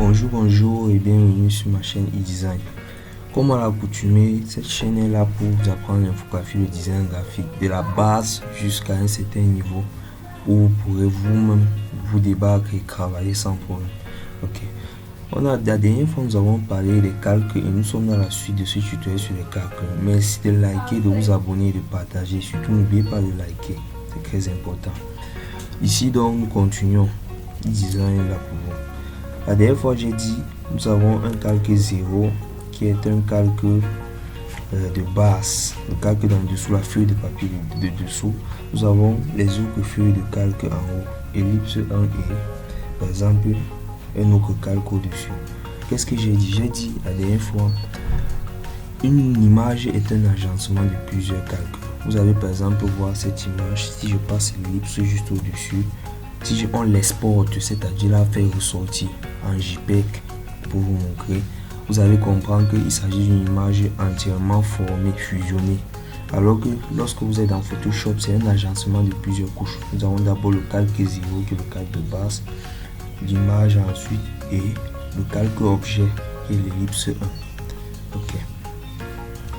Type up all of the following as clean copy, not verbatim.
Bonjour et bienvenue sur ma chaîne e-design. Comme à l'accoutumée, cette chaîne est là pour vous apprendre l'infographie, le design graphique de la base jusqu'à un certain niveau où vous pourrez vous-même vous débattre et travailler sans problème. Ok. La dernière fois nous avons parlé des calques et nous sommes dans la suite de ce tutoriel sur les calques. Merci de liker, de vous abonner et de partager. Surtout n'oubliez pas de liker, c'est très important. Ici donc nous continuons. E-design est là pour vous. La dernière fois j'ai dit nous avons un calque 0 qui est un calque de base, le calque d'en dessous, la feuille de papier de dessous. Nous avons les autres feuilles de calque en haut, ellipse 1 et par exemple un autre calque au-dessus. Qu'est-ce que j'ai dit? J'ai dit la dernière fois, une image est un agencement de plusieurs calques. Vous allez par exemple voir cette image, si je passe l'ellipse juste au-dessus, si on l'exporte, c'est-à-dire la faire ressortir en JPEG pour vous montrer, vous allez comprendre qu'il s'agit d'une image entièrement formée, fusionnée. Alors que lorsque vous êtes dans Photoshop, c'est un agencement de plusieurs couches. Nous avons d'abord le calque 0 qui est le calque de base, l'image ensuite et le calque objet qui est l'ellipse 1. Ok.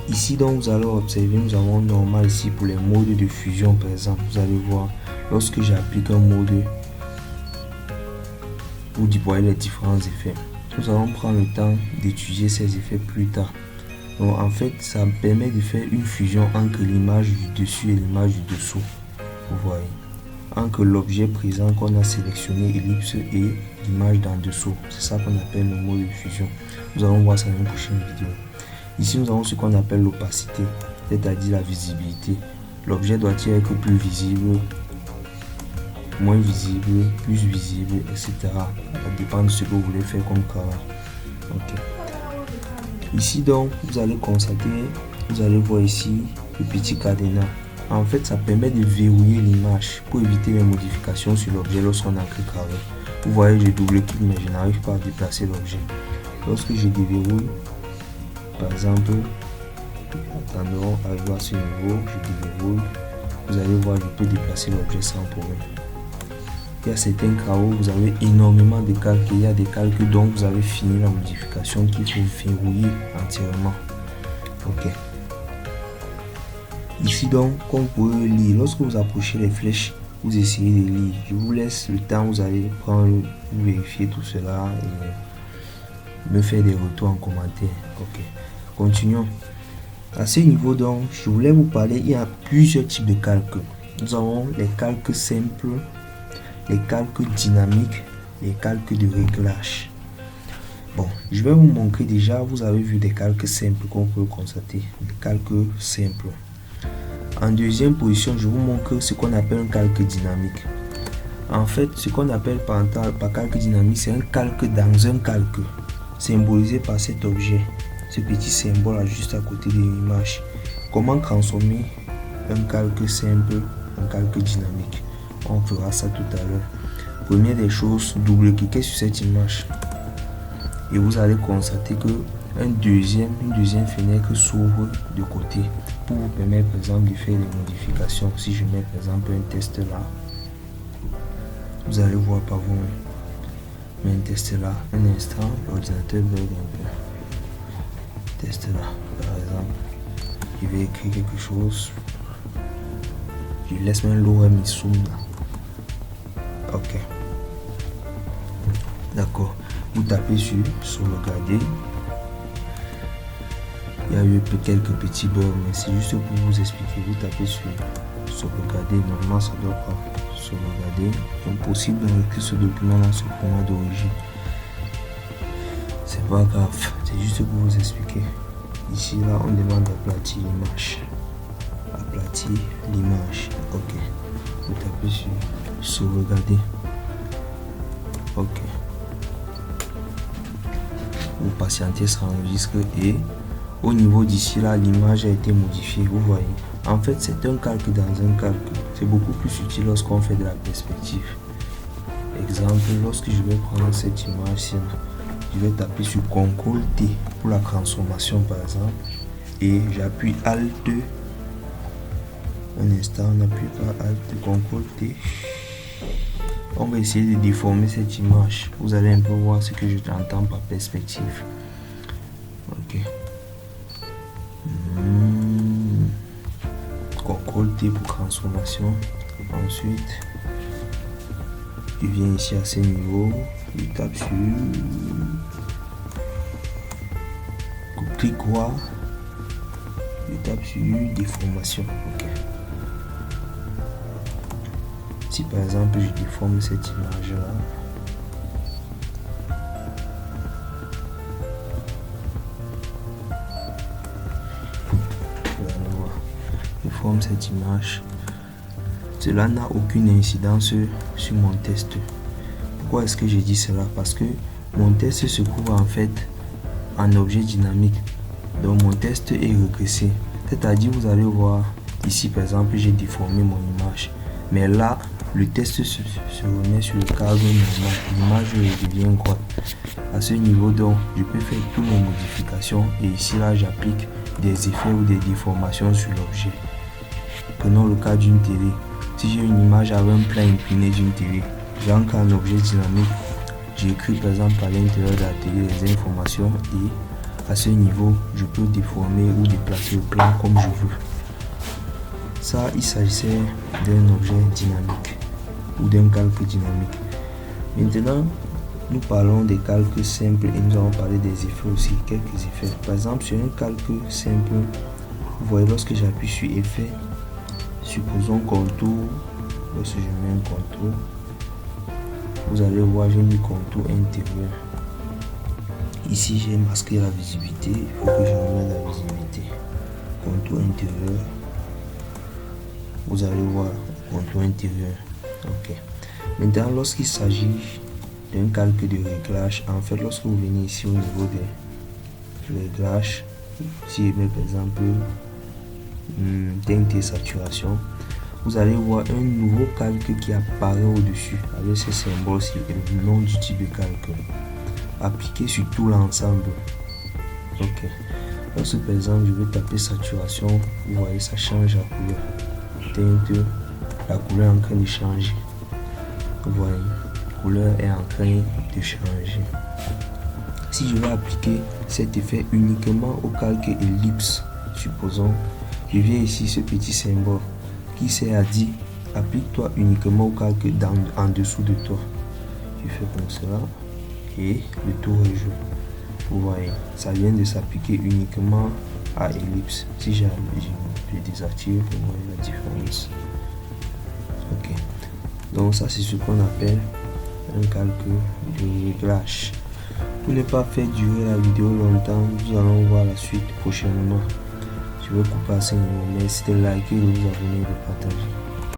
Ici donc vous allez observer, nous avons normal ici pour les modes de fusion par exemple. Vous allez voir, lorsque j'applique un mode pour déployer les différents effets, nous allons prendre le temps d'étudier ces effets plus tard. Donc en fait ça me permet de faire une fusion entre l'image du dessus et l'image du dessous. Vous voyez, entre l'objet présent qu'on a sélectionné ellipse et l'image d'en dessous. C'est ça qu'on appelle le mode de fusion. Nous allons voir ça dans une prochaine vidéo. Ici nous avons ce qu'on appelle l'opacité, c'est-à-dire la visibilité. L'objet doit-il être plus visible, moins visible, plus visible, etc. Ça dépend de ce que vous voulez faire comme travail. Ok. Ici donc vous allez constater, vous allez voir ici le petit cadenas. En fait ça permet de verrouiller l'image pour éviter les modifications sur l'objet lorsqu'on a créé le travail. Vous voyez, je double-clique mais je n'arrive pas à déplacer l'objet. Lorsque je déverrouille, par exemple, attendons arriver à ce niveau, je déverrouille, vous allez voir, je peux déplacer l'objet sans problème. Il y a certains cas où vous avez énormément de calques, il y a des calques dont vous avez fini la modification qu'il faut verrouiller entièrement. Ok. Ici donc, comme vous pouvez lire, lorsque vous approchez les flèches, vous essayez de lire. Je vous laisse le temps, vous allez prendre, vous vérifier tout cela et me faire des retours en commentaire. Ok. Continuons. À ce niveau donc, je voulais vous parler, il y a plusieurs types de calques. Nous avons les calques simples, les calques dynamiques, les calques de réglage. Bon, je vais vous montrer déjà, vous avez vu des calques simples qu'on peut constater, des calques simples. En deuxième position, je vous montre ce qu'on appelle un calque dynamique. En fait, ce qu'on appelle par calque dynamique, c'est un calque dans un calque, symbolisé par cet objet, ce petit symbole là juste à côté de l'image. Comment transformer un calque simple en calque dynamique? On fera ça tout à l'heure. Première des choses, double-cliquez sur cette image et vous allez constater que une deuxième fenêtre s'ouvre de côté pour vous permettre par exemple de faire des modifications. Si je mets par exemple un test là, vous allez voir par vous, mais un test là, un instant, l'ordinateur bug un peu. Test là, par exemple, je vais écrire quelque chose, je laisse même l'OM zoom là. Ok, d'accord, vous tapez sur sauvegarder. Il y a eu quelques petits bugs, mais c'est juste pour vous expliquer. Vous tapez sur sauvegarder, normalement ça doit pas sauvegarder. Impossible d'inscrire ce document dans ce format d'origine. C'est pas grave, c'est juste pour vous expliquer. Ici là on demande d'aplatir l'image. Aplatir l'image. Ok, vous tapez sur sauvegarder. Ok, vous patientez, ça enregistre et au niveau d'ici là l'image a été modifiée. Vous voyez, en fait c'est un calque dans un calque. C'est beaucoup plus utile lorsqu'on fait de la perspective. Exemple, lorsque je vais prendre cette image, je vais taper sur CTRL T pour la transformation par exemple et j'appuie ALT. Un instant, on n'appuie pas ALT, CTRL T. On va essayer de déformer cette image. Vous allez un peu voir ce que je t'entends par perspective. Ok. CTRL T pour transformation. Ensuite, je viens ici à ce niveau. Je tape sur clic droit. Je tape sur déformation. Ok. Si par exemple je déforme cette image là, je forme cette image, cela n'a aucune incidence sur mon test. Pourquoi est-ce que je dis cela? Parce que mon test se trouve en fait en objet dynamique, donc mon test est régressé, c'est-à-dire vous allez voir ici par exemple j'ai déformé mon image, mais là le test se remet sur le cadre normal, l'image devient droite. À ce niveau donc, je peux faire toutes mes modifications et ici là j'applique des effets ou des déformations sur l'objet. Prenons le cas d'une télé. Si j'ai une image avec un plan incliné d'une télé, j'entre en objet dynamique, j'écris par exemple à l'intérieur de la télé les informations et à ce niveau, je peux déformer ou déplacer le plan comme je veux. Ça, il s'agissait d'un objet dynamique ou d'un calque dynamique. Maintenant, nous parlons des calques simples et nous allons parler des effets aussi, quelques effets. Par exemple, sur un calque simple, vous voyez lorsque j'appuie sur effet, supposons contour, lorsque je mets un contour, vous allez voir j'ai mis contour intérieur. Ici j'ai masqué la visibilité, il faut que je remette la visibilité. Contour intérieur, vous allez voir contour intérieur. Ok. Maintenant, lorsqu'il s'agit d'un calque de réglage, en fait, lorsque vous venez ici au niveau des réglages, si je mets par exemple teinte et saturation, vous allez voir un nouveau calque qui apparaît au-dessus avec ce symbole-ci et le nom du type de calque appliqué sur tout l'ensemble. Ok. Lorsque par exemple je vais taper saturation, vous voyez ça change la couleur. Teinte, la couleur est en train de changer. Vous voyez, la couleur est en train de changer. Si je vais appliquer cet effet uniquement au calque ellipse, supposons, je viens ici ce petit symbole qui sert à dire applique-toi uniquement au calque en dessous de toi. Je fais comme cela et le tour est joué. Vous voyez, ça vient de s'appliquer uniquement à ellipse. Si je désactive, vous voyez la différence. Ok. Donc ça c'est ce qu'on appelle un calque de réglage. Pour ne pas faire durer la vidéo longtemps, nous allons voir la suite prochainement. Je vais couper à ce niveau. Merci de liker, de vous abonner et de partager.